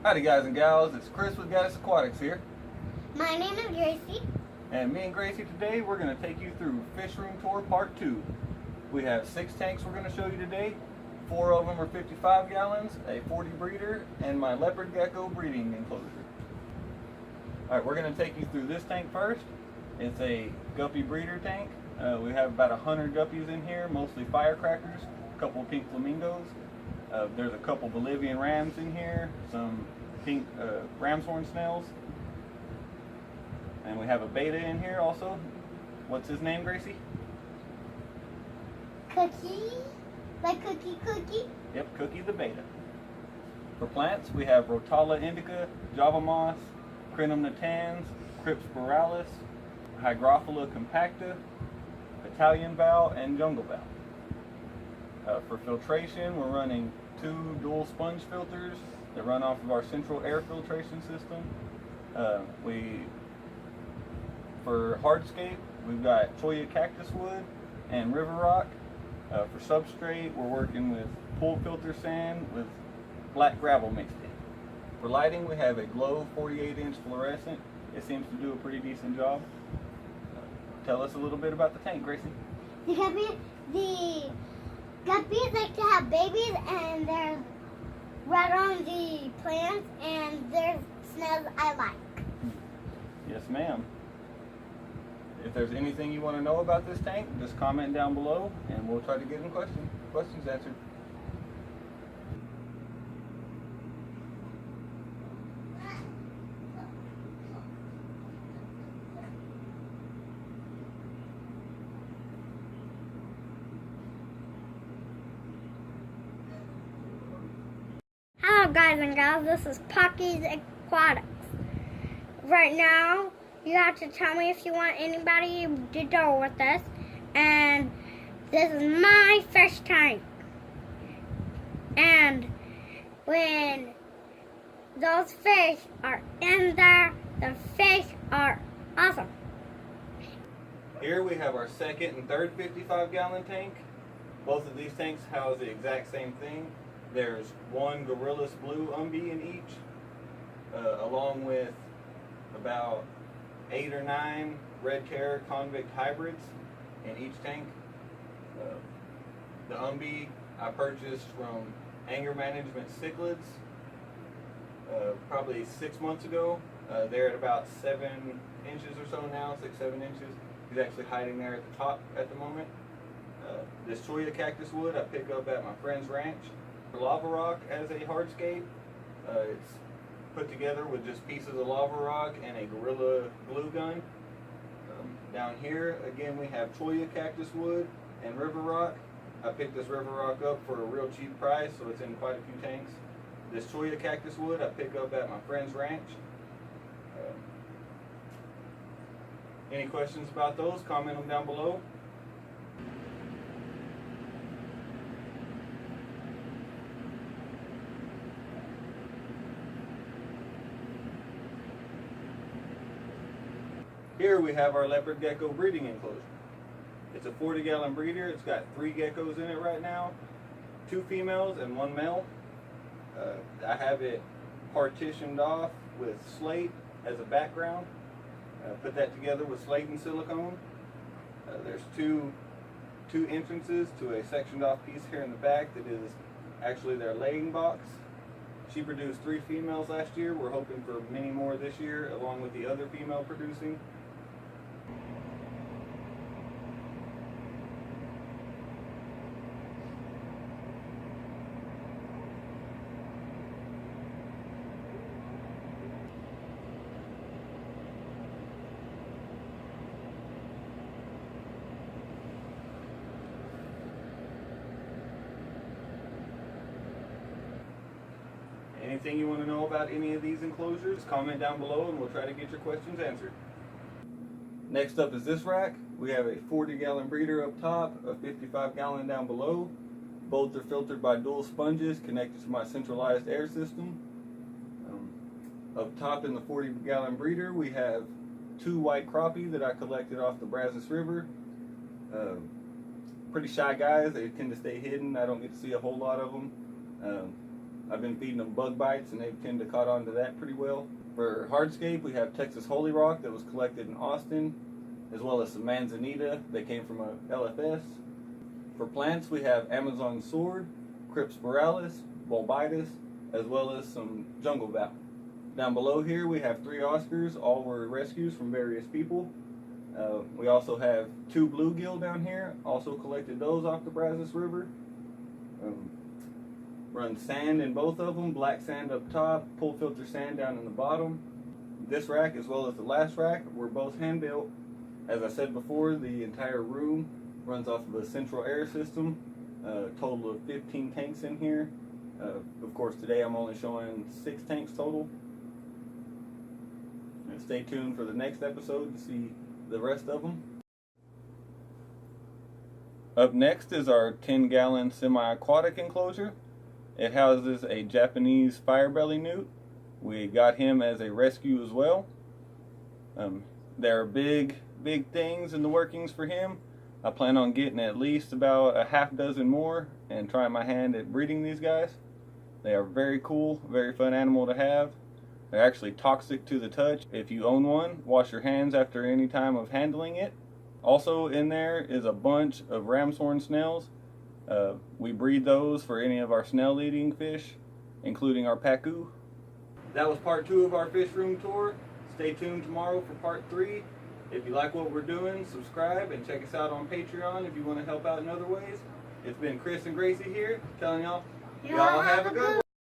Howdy guys and gals, it's Chris with Gaddis Aquatics here. My name is Gracie. And me and Gracie today, we're going to take you through Fish Room Tour Part 2. We have 6 tanks we're going to show you today. 4 of them are 55 gallons, a 40 breeder, and my leopard gecko breeding enclosure. Alright, we're going to take you through this tank first. It's a guppy breeder tank. We have about 100 guppies in here, mostly firecrackers, a couple pink flamingos. There's a couple Bolivian rams in here, some pink ram's horn snails. And we have a beta in here also. What's his name, Gracie? Cookie? Like Cookie? Yep, Cookie the beta. For plants, we have Rotala indica, Java moss, Crinum natans, Crypts borealis, Hygrophila compacta, Italian bow, and jungle bow. For filtration, we're running 2 dual sponge filters that run off of our central air filtration system. For hardscape, we've got Cholla cactus wood and river rock. For substrate, we're working with pool filter sand with black gravel mixed in. For lighting, we have a glow 48-inch fluorescent. It seems to do a pretty decent job. Tell us a little bit about the tank, Gracie. The guppies like to have babies, and they're right on the plants, and they're snails I like. Yes, ma'am. If there's anything you want to know about this tank, just comment down below, and we'll try to get them questions answered. Hello guys and gals, this is Gaddis Aquatics. Right now, you have to tell me if you want anybody to go with this. And this is my fish tank. And when those fish are in there, the fish are awesome. Here we have our second and third 55-gallon tank. Both of these tanks house the exact same thing. There's 1 Gorillas Blue Umbee in each, along with about 8 or 9 red carrot convict hybrids in each tank. The Umbee I purchased from Anger Management Cichlids probably 6 months ago. They're at about 7 inches or so now, 6-7 inches. He's actually hiding there at the top at the moment. This Cholla cactus wood I pick up at my friend's ranch. Lava rock as a hardscape. It's put together with just pieces of lava rock and a Gorilla glue gun. Down here again we have Cholla cactus wood and river rock. I picked this river rock up for a real cheap price, so it's in quite a few tanks. This Cholla cactus wood I pick up at my friend's ranch. Any questions about those, comment them down below. Here we have our leopard gecko breeding enclosure. It's a 40-gallon breeder. It's got 3 geckos in it right now, 2 females and 1 male. I have it partitioned off with slate as a background. Put that together with slate and silicone. There's two entrances to a sectioned off piece here in the back that is actually their laying box. She produced 3 females last year. We're hoping for many more this year, along with the other female producing. Anything you want to know about any of these enclosures, comment down below and we'll try to get your questions answered. Next up is this rack. We have a 40-gallon breeder up top, a 55-gallon down below. Both are filtered by dual sponges connected to my centralized air system. Up top in the 40-gallon breeder, we have 2 white crappie that I collected off the Brazos River. Pretty shy guys, they tend to stay hidden. I don't get to see a whole lot of them. I've been feeding them bug bites and they tend to caught on to that pretty well. For hardscape, we have Texas Holy Rock that was collected in Austin, as well as some manzanita that came from a LFS. For plants, we have Amazon sword, Crypspiralis, bulbitis, as well as some jungle val. Down below here we have 3 Oscars, all were rescues from various people. We also have 2 bluegill down here, also collected those off the Brazos River. Run sand in both of them, black sand up top, pull filter sand down in the bottom. This rack as well as the last rack were both hand built. As I said before, the entire room runs off of a central air system, a total of 15 tanks in here. Of course today I'm only showing 6 tanks total. And stay tuned for the next episode to see the rest of them. Up next is our 10-gallon semi-aquatic enclosure. It houses a Japanese firebelly newt. We got him as a rescue as well. There are big things in the workings for him. I plan on getting at least about a half dozen more and trying my hand at breeding these guys. They are very cool, very fun animal to have. They're actually toxic to the touch. If you own one, wash your hands after any time of handling it. Also in there is a bunch of ram's horn snails. We breed those for any of our snail eating fish, including our pacu. That was part 2 of our fish room tour. Stay tuned tomorrow for part 3. If you like what we're doing, subscribe and check us out on Patreon if you want to help out in other ways. It's been Chris and Gracie here telling y'all have a good one.